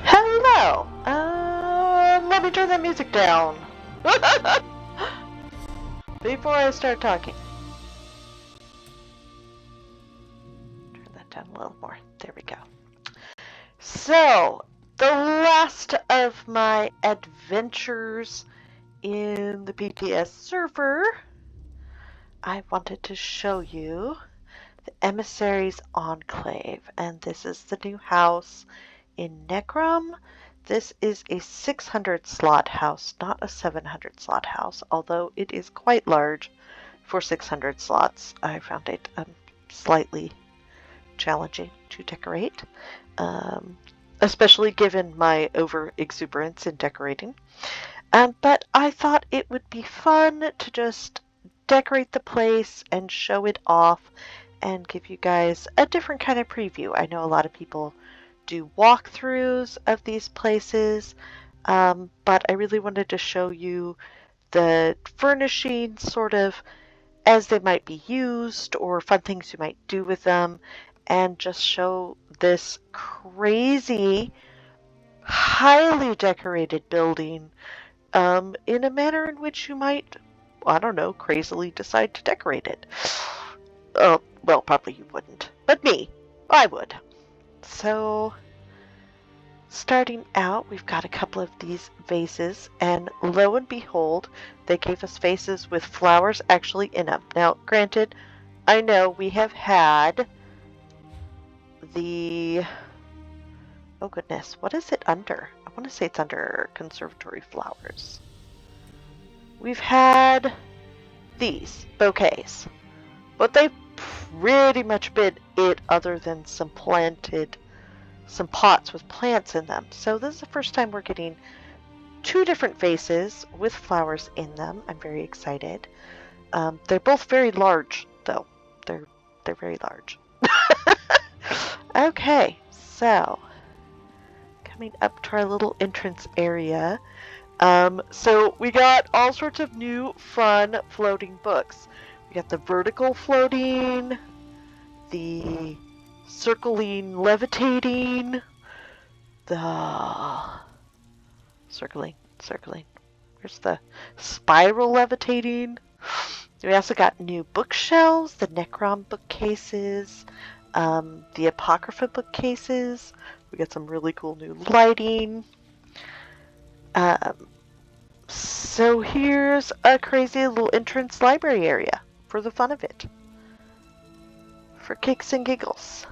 Hello! Let me turn that music down. Before I start talking. Turn that down a little more. There we go. So, the last of my adventures in the PTS server, I wanted to show you the Emissary's Enclave, and this is the new house in Necrom. This is a 600 slot house, not a 700 slot house, although it is quite large for 600 slots. I found it slightly challenging to decorate, especially given my over-exuberance in decorating. But I thought it would be fun to just decorate the place and show it off and give you guys a different kind of preview. I know a lot of people do walkthroughs of these places, but I really wanted to show you the furnishings sort of as they might be used or fun things you might do with them, and just show this crazy, highly decorated building in a manner in which you might, I don't know, crazily decide to decorate it. Well, probably you wouldn't, but me, I would. So, starting out, we've got a couple of these vases, and lo and behold, they gave us vases with flowers actually in them. Now, granted, I know we have had the... Oh goodness, what is it under? I want to say it's under conservatory flowers. We've had these bouquets, but they've pretty much been it other than some pots with plants in them. So this is the first time we're getting two different vases with flowers in them. I'm very excited. They're both very large, though. They're very large. Okay, so coming up to our little entrance area. So we got all sorts of new fun floating books. We got the vertical floating, the circling levitating, the circling. Where's the spiral levitating? We also got new bookshelves, the Necrom bookcases, the Apocrypha bookcases. We got some really cool new lighting. So here's a crazy little entrance library area for the fun of it. For kicks and giggles.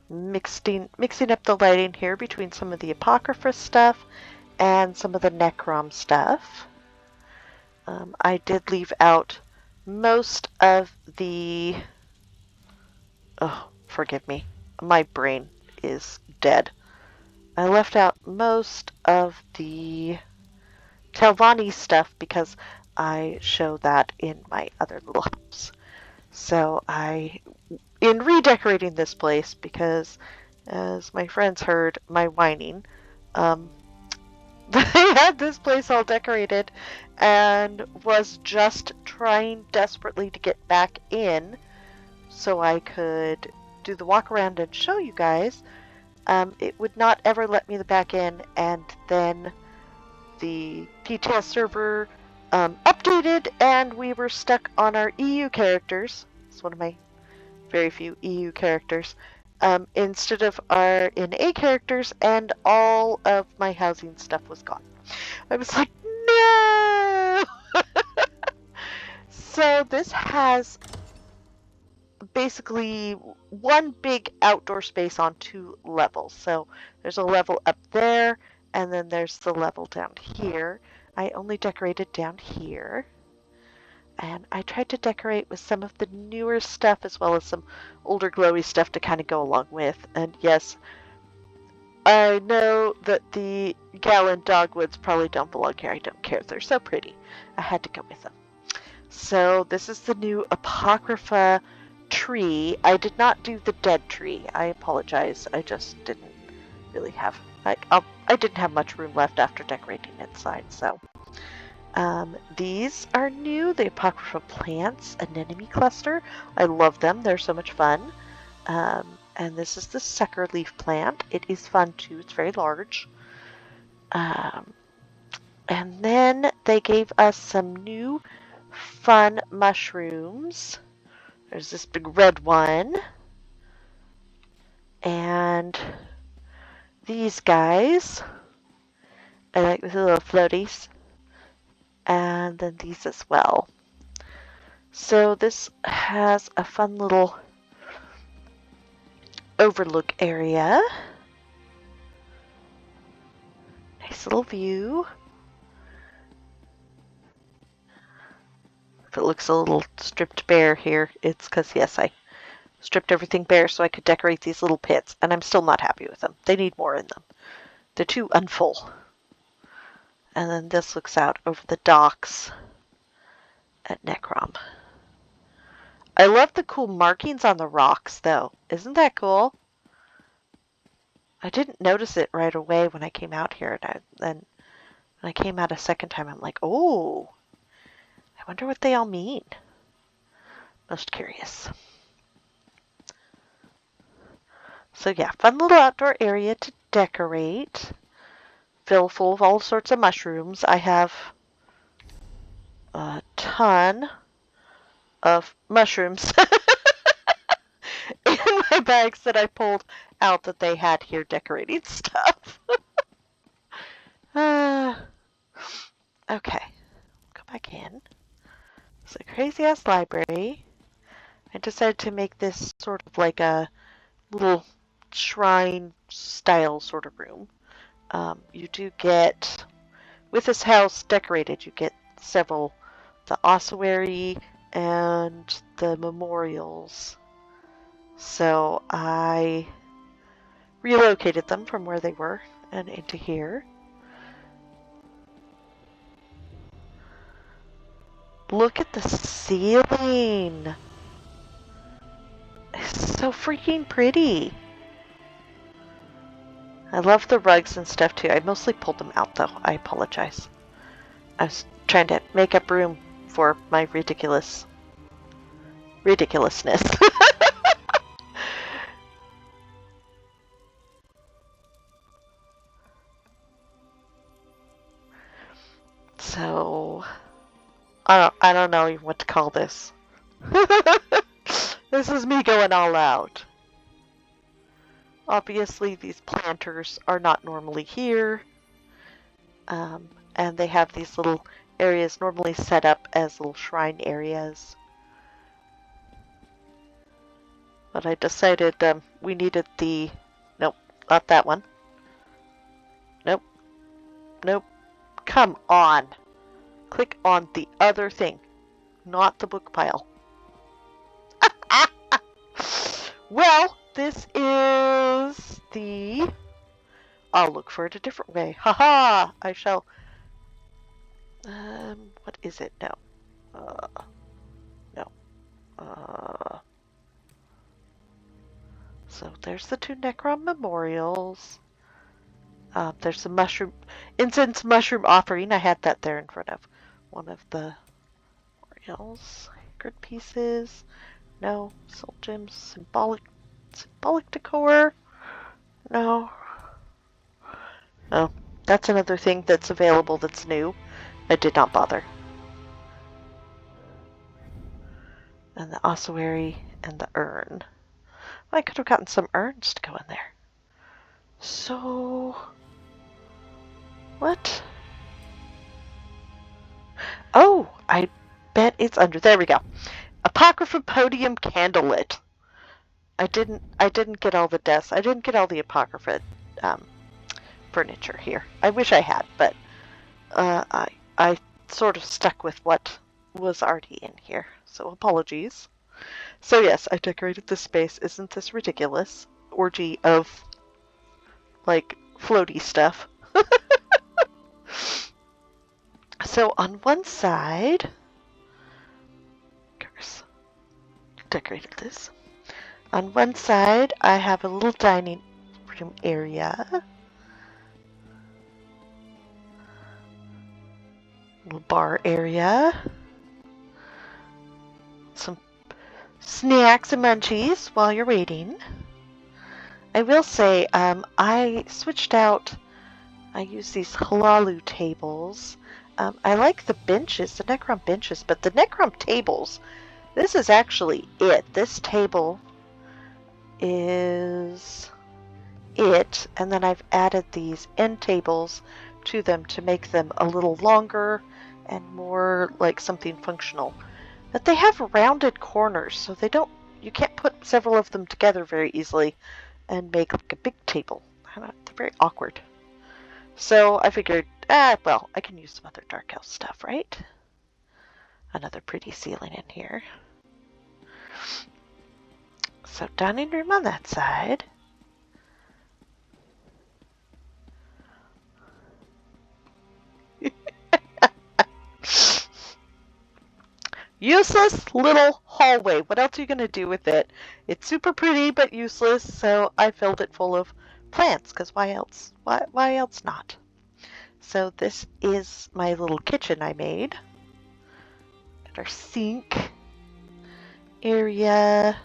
Mixing up the lighting here between some of the Apocrypha stuff and some of the Necrom stuff. I did leave out most of the... Oh, forgive me. My brain is dead. I left out most of the Telvanni stuff because I show that in my other little house. So in redecorating this place, because as my friends heard my whining, they had this place all decorated and was just trying desperately to get back in so I could do the walk around and show you guys. It would not ever let me back in, and then the PTS server updated and we were stuck on our EU characters. It's one of my very few EU characters. Instead of our NA characters, and all of my housing stuff was gone. I was like, no! So this has basically one big outdoor space on two levels. So there's a level up there, and then there's the level down here. I only decorated down here. And I tried to decorate with some of the newer stuff as well as some older glowy stuff to kind of go along with. And yes, I know that the gallon dogwoods probably don't belong here. I don't care. They're so pretty. I had to go with them. So this is the new Apocrypha tree. I did not do the dead tree. I apologize. I just didn't really have... I didn't have much room left after decorating inside, so... These are new, the Apocrypha plants, anemone cluster. I love them, they're so much fun. And this is the sucker leaf plant. It is fun too. It's very large. And then they gave us some new fun mushrooms. There's this big red one. And these guys. I like the little floaties. And then these as well. So this has a fun little overlook area. Nice little view. If it looks a little stripped bare here, it's because, yes, I stripped everything bare so I could decorate these little pits, and I'm still not happy with them. They need more in them. They're too unfull. And then this looks out over the docks at Necrom. I love the cool markings on the rocks, though. Isn't that cool? I didn't notice it right away when I came out here, and then when I came out a second time, I'm like, oh, I wonder what they all mean. Most curious. So yeah, fun little outdoor area to decorate. Fill full of all sorts of mushrooms. I have a ton of mushrooms in my bags that I pulled out that they had here decorating stuff. Okay, go back in. It's a crazy ass library. I decided to make this sort of like a little shrine style sort of room. You do get, with this house decorated, you get several, the ossuary and the memorials. So I relocated them from where they were and into here. Look at the ceiling. It's so freaking pretty. I love the rugs and stuff too. I mostly pulled them out though. I apologize. I was trying to make up room for my ridiculousness. So I don't know even what to call this. This is me going all out. Obviously, these planters are not normally here. And they have these little areas normally set up as little shrine areas. But I decided we needed the... Nope, not that one. Nope. Nope. Come on. Click on the other thing, not the book pile. Well, this is the... I'll look for it a different way. Haha! I shall... what is it? No. No. So there's the two Necrom memorials. There's the mushroom... Incense mushroom offering. I had that there in front of one of the memorials. Sacred pieces. No. Soul gems. Symbolic decor. No. Oh, that's another thing that's available that's new. I did not bother. And the ossuary and the urn. I could have gotten some urns to go in there. So... What? Oh, I bet it's under. There we go. Apocrypha podium candlelit. I didn't get all the desks. I didn't get all the Apocrypha furniture here. I wish I had, but I sort of stuck with what was already in here. So apologies. So yes, I decorated this space. Isn't this ridiculous? Orgy of like floaty stuff. So on one side, of course, decorated this. On one side, I have a little dining room area. Little bar area. Some snacks and munchies while you're waiting. I will say, I switched out. I use these halalu tables. I like the benches, the Necrom benches, but the Necrom tables, this is actually it. This table is it, and then I've added these end tables to them to make them a little longer and more like something functional. But they have rounded corners, so you can't put several of them together very easily and make like a big table. They're very awkward. So I figured, well, I can use some other Dark Elf stuff, right? Another pretty ceiling in here. So dining room on that side. Useless little hallway. What else are you going to do with it? It's super pretty but useless, so I filled it full of plants, because why else? Why else not? So this is my little kitchen I made. Got our sink area,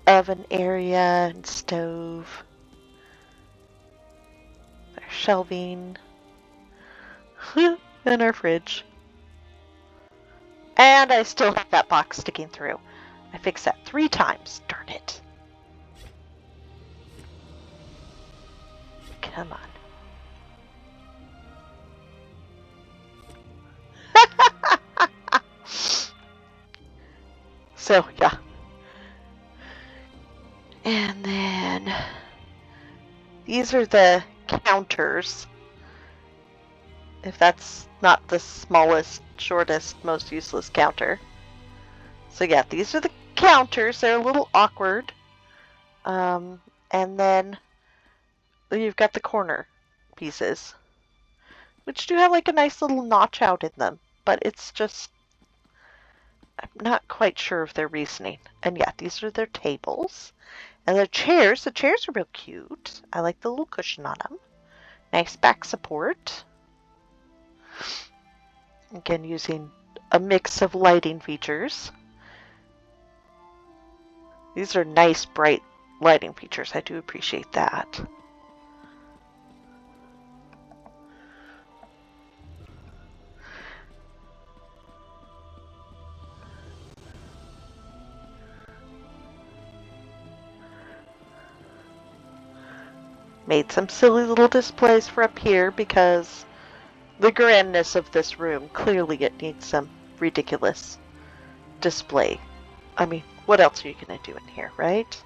our oven area and stove, our shelving, and our fridge. And I still have that box sticking through. I fixed that 3 times. Darn it. Come on. So, yeah. And then these are the counters. If that's not the smallest, shortest, most useless counter. So yeah, these are the counters. They're a little awkward. And then you've got the corner pieces, which do have like a nice little notch out in them, but it's just, I'm not quite sure of their reasoning. And yeah, these are their tables. And the chairs are real cute. I like the little cushion on them. Nice back support. Again, using a mix of lighting features. These are nice, bright lighting features. I do appreciate that. Made some silly little displays for up here because the grandness of this room, clearly it needs some ridiculous display. I mean, what else are you going to do in here, right?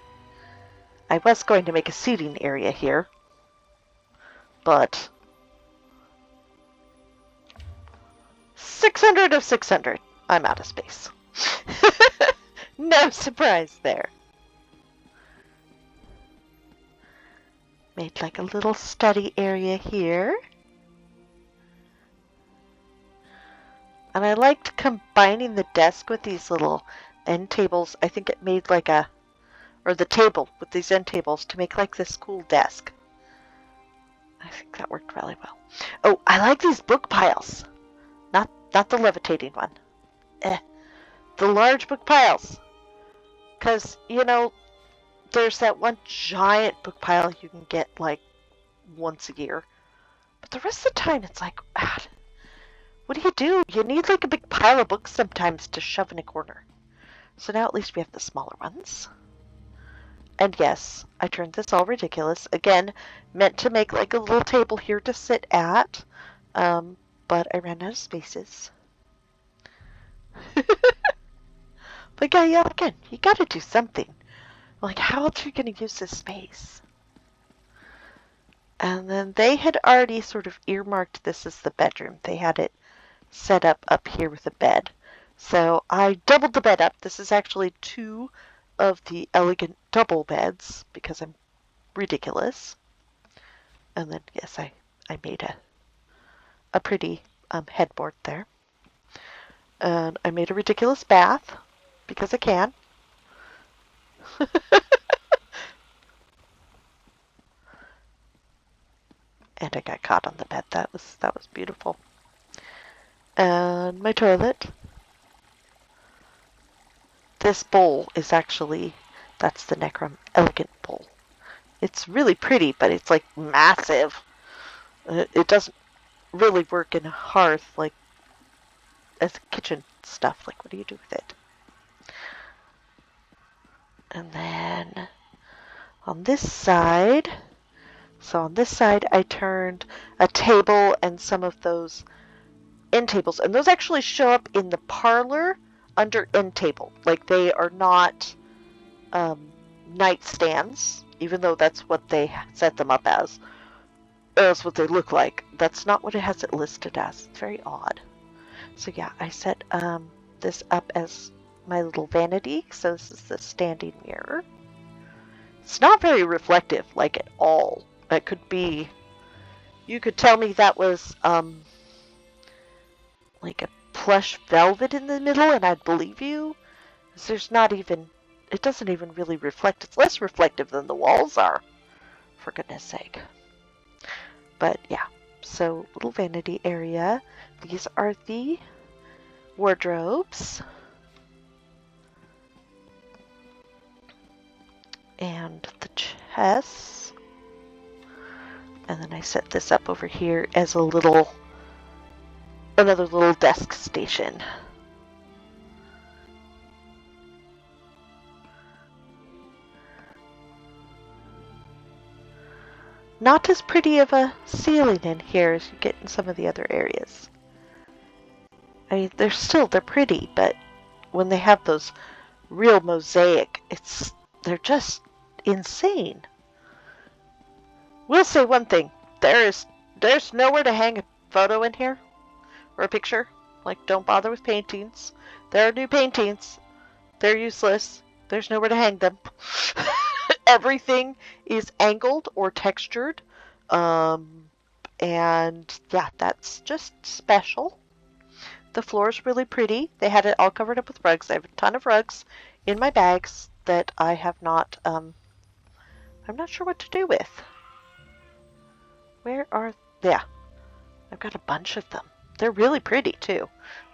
I was going to make a seating area here, but 600 of 600. I'm out of space. No surprise there. Made like a little study area here. And I liked combining the desk with these little end tables. I think it made like or the table with these end tables to make like this cool desk. I think that worked really well. Oh, I like these book piles. Not the levitating one. The large book piles. Because, you know, there's that one giant book pile you can get like once a year. But the rest of the time it's like, what do? You need like a big pile of books sometimes to shove in a corner. So now at least we have the smaller ones. And yes, I turned this all ridiculous. Again, meant to make like a little table here to sit at. But I ran out of spaces. But yeah, again, you gotta do something. Like, how else are you gonna use this space? And then they had already sort of earmarked this as the bedroom. They had it set up here with a bed. So I doubled the bed up. This is actually 2 of the elegant double beds because I'm ridiculous. And then, yes, I made a pretty headboard there. And I made a ridiculous bath because I can. And I got caught on the bed. That was beautiful. And my toilet. this bowl is actually, that's the Necrom Elegant bowl. It's really pretty, but it's like massive. It doesn't really work in a hearth like as kitchen stuff. Like, what do you do with it? And then on this side, so on this side I turned a table and some of those end tables, and those actually show up in the parlor under end table. Like, they are not nightstands, even though that's what they set them up as. That's what they look like. That's not what it has it listed as. It's very odd. So yeah, I set this up as my little vanity. So this is the standing mirror. It's not very reflective, like, at all. It could be, you could tell me that was like a plush velvet in the middle and I'd believe you. Because there's not even, it doesn't even really reflect. It's less reflective than the walls are, for goodness sake. But yeah, so little vanity area. These are the wardrobes. And the chests. And then I set this up over here as a little, another little desk station. Not as pretty of a ceiling in here as you get in some of the other areas. I mean, they're pretty, but when they have those real mosaic, they're just insane. We'll say one thing, there's nowhere to hang a photo in here, or a picture. Like, don't bother with paintings. There are new paintings. They're useless. There's nowhere to hang them. Everything is angled or textured. And yeah, that's just special. The floor is really pretty. They had it all covered up with rugs. I have a ton of rugs in my bags that I have not, I'm not sure what to do with. Where are, yeah, I've got a bunch of them. They're really pretty too.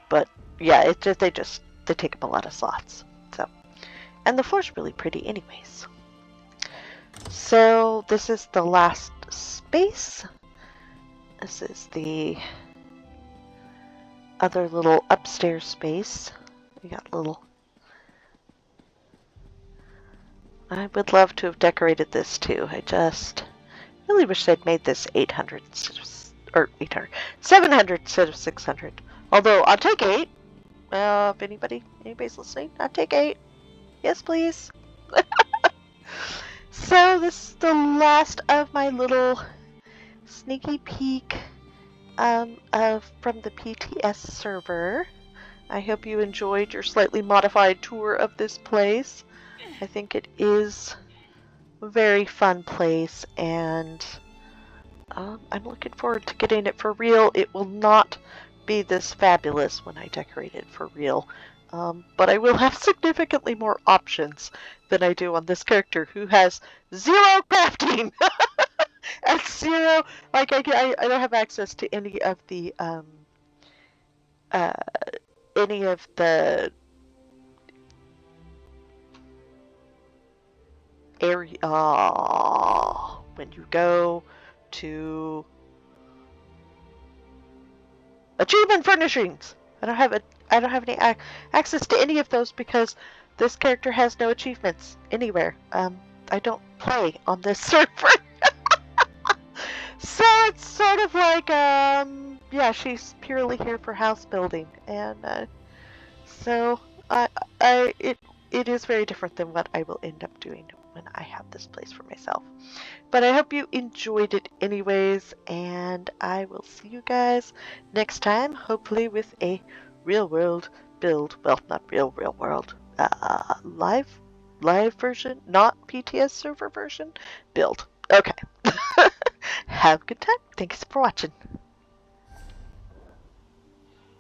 But yeah, it just, they take up a lot of slots. So, and the floor's really pretty anyways. So this is the last space. This is the other little upstairs space. We got little, I would love to have decorated this too. I just really wish they'd made this 800 or 800, 700 instead of 600. Although I'll take 8. If anybody's listening, I'll take 8. Yes, please. So this is the last of my little sneaky peek from the PTS server. I hope you enjoyed your slightly modified tour of this place. I think it is a very fun place, and I'm looking forward to getting it for real. It will not be this fabulous when I decorate it for real, but I will have significantly more options than I do on this character, who has 0 crafting and 0, like, I don't have access to any of the area. When you go to achievement furnishings, I don't have any access to any of those because this character has no achievements anywhere. I don't play on this server. So it's sort of like, yeah, she's purely here for house building, and so it is very different than what I will end up doing when I have this place for myself. But I hope you enjoyed it anyways, and I will see you guys next time, hopefully with a real world build. Well, not real world, live version, not PTS server version build. Okay. Have a good time. Thanks for watching.